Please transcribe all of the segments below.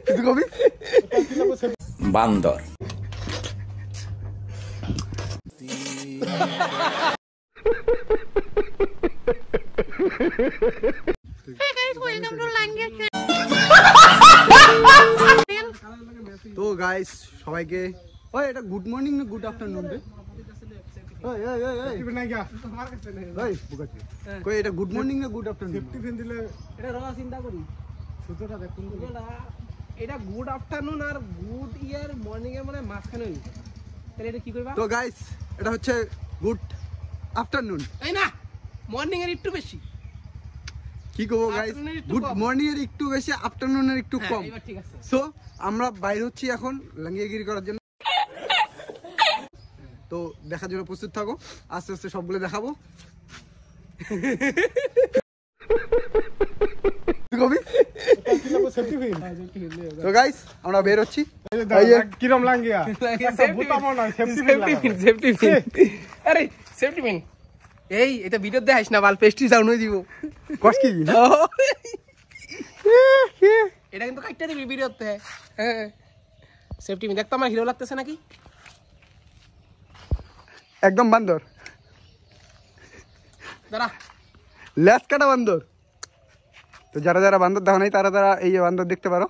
কিছু কবি বান্দর। তো গাইস সবাইকে ওই এটা গুড মর্নিং না গুড আফটারনুন রে? ওই ওই ওই ওই না কি তোমার কাছে নেই ভাই বুকাচ্ছি কই এটা গুড মর্নিং না গুড আফটারনুন? 50 ফেন দিলে এটা র চিন্তা করি সুতোটা দেখুন এটা গুড আফটারনুন আর গুড ইয়ার মর্নিং এর মানে মাঝখানে হই তাহলে এটা কি কইবা? তো গাইস এটা হচ্ছে গুড আফটারনুন এই না মর্নিং এর একটু বেশি কি কইবো গাইস গুড মর্নিং এর একটু বেশি আফটারনুন এর একটু কম ঠিক আছে। সো আমরা বাইরে হচ্ছি এখন লাঙ্গিয়াগিরি করার জন্য। তো দেখার জন্য প্রস্তুত থাকো, আস্তে আস্তে সবগুলো দেখাবো। তো গাইস আমরা বের হচ্ছি। কিরম লাঙ্গিয়া আরে সেফটি পিন এই এটা ভিডিও দেখাইস না বাল পেস্ট্রি সাউন্ড হই দিব কস কি এটা কিন্তু কাটতে দিবি ভিডিওতে। হ্যাঁ সেফটি পিন দেখতো আমার হিরো লাগতেছে নাকি? একদম বান্দর, দাঁড়া লেস কাটা বান্দর। তো যারা যারা বান্দর দেখো নাই তারা তারা এই বান্দর দেখতে পারো।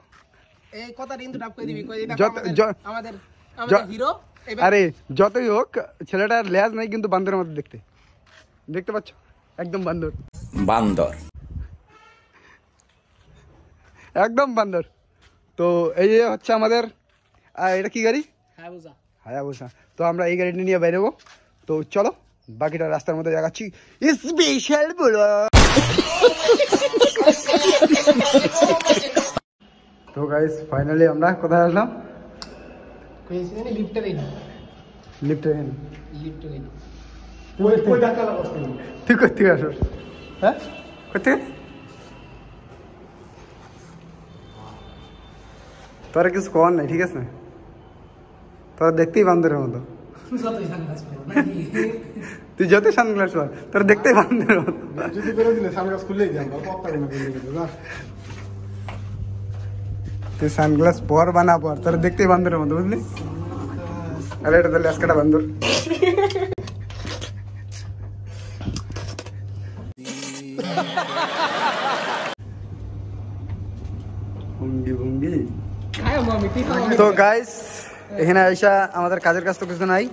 এই কথাটা কিন্তু ডাব করে দিবি কই এটা আমাদের হিরো। আরে যতই হোক ছেলেটার লেজ নাই কিন্তু বান্দরের মতো দেখতে, দেখতে পাচ্ছ একদম বান্দর বান্দর একদম বান্দর। তো এই হচ্ছে আমাদের এটা কি গাড়ি? হায়াবুসা। তো আমরা এই গাড়িটা নিয়ে বেরোবো। তো চলো বাকিটা রাস্তার মধ্যে দেখাচ্ছি স্পেশাল বলো। তো গাইস ফাইনালি আমরা কোথায় আসলাম? তুই করতে আসস? হ্যাঁ করতে তোরা কিছু কর নাই ঠিক আছে, তোরা দেখতেই বান্দরের মতো। তুই যত সানগ্লাস পর তোরা দেখতেই বান্দরের মতো। তুই সানগ্লাস পর বা না পর তোরা দেখতেই বান্দরের মতো বুঝলি? আরে এটা তো লেস কাটা বান্দর। তো গাইস এখানে আইসা আমাদের কাজের কাজ তো কিছু নাই,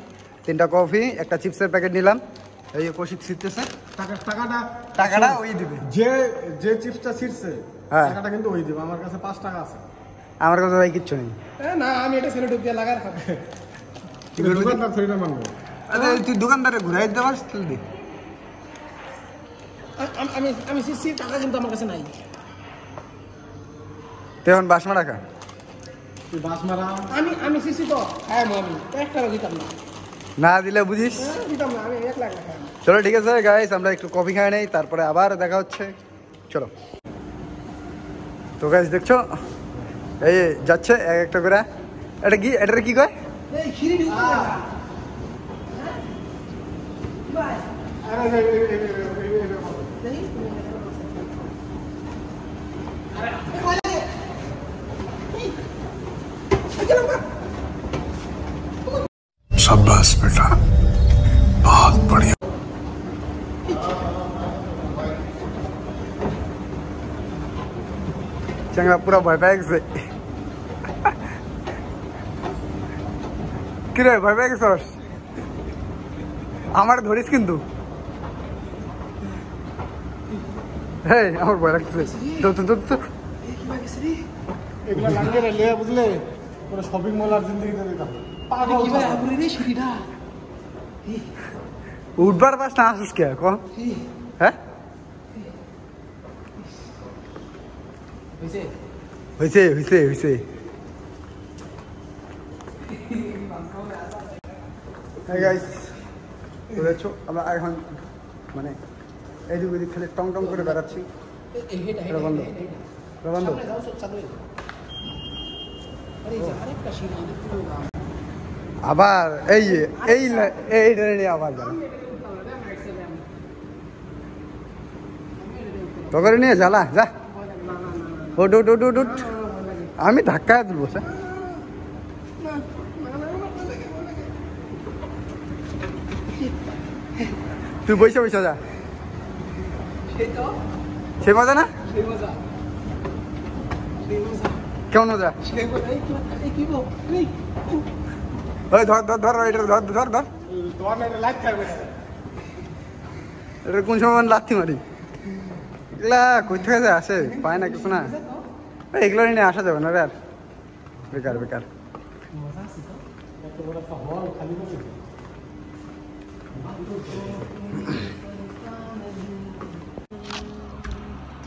3টা কফি একটা চিপসের প্যাকেট নিলাম। এই কৌশিক ছিটতেছে টাকাটা ওই দিবে, যে চিপসটা ছিটছে টাকাটা কিন্তু ওই দিবে। আমার কাছে 5 টাকা আছে, আমার কাছে ভাই কিচ্ছু নেই। না আমি এটা ছেলে ঢুকিয়ে লাগার খাবো। দোকানদার থইনা মানবো। আরে তুই দোকানদারে ঘুরাই দিতে পারছিস তুই? আমি আমি সিসি টাকা কিন্তু আমার কাছে নাই। তেমন বাসমা রাখা তুই বাসমারা আমি সিসি তো হ্যাঁ আমি 1 টাকা দিতাম না, না দিলে বুঝিস দিতাম না আমি 1 লাখ টাকা। চলো ঠিক আছে গাইস আমরা একটু কফি খাই নেই তারপরে আবার দেখা হচ্ছে। চলো। তো গাইস দেখছো এই যাচ্ছে এক একটা করে। এটা কি এটা কি কয়? এই খিরি দিও বাই আরে शाबाश बेटा बहुत बढ़िया। चंगा पूरा भय पाए से कि रे भय पाए सस আমার ধরিস কিন্তু এই আমার ভয় লাগছে। তো তো তো এগুলা লাগে রে লে বুঝলে পুরো শপিং মল আর জিন্দেগিতে দিতাম। পাগল কি ভাই পুরো রে সিঁড়িটা উঠবার পাস না আসিস কে কো? হ্যাঁ হইছে হইছে হইছে হইছে। হাই গাইস তো দেখছো আমরা এখন মানে এইদিক ওইদিক খেলে টং টং করে বেড়াচ্ছি। আবার এই এই এই আবার তো করে নিয়ে জ্বালা যা ওট ওট ওট ওট আমি ধাক্কায় তুলবো স্যার। তুই বসে বসে যা, সে মজা না? কেমন মজা? ওই ধর ধর ধর, এটা ধর ধর ধর, এটা কোন সময় লাথি মারি? এগুলা কই থেকে আসে, পায় না কিছু না, এগুলো নিয়ে আসা যাবে না রে, আর বেকার বেকার।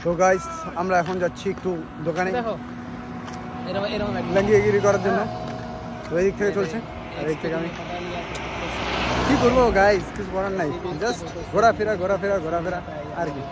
তো গাইস আমরা এখন যাচ্ছি একটু দোকানে ল্যাঙ্গিগিরি করার জন্য। তো এই দিক থেকে চলছে, আর এই থেকে আমি কি করবো গাইস, কিছু করার নাই, জাস্ট ঘোরাফেরা ঘোরাফেরা ঘোরাফেরা আর কি।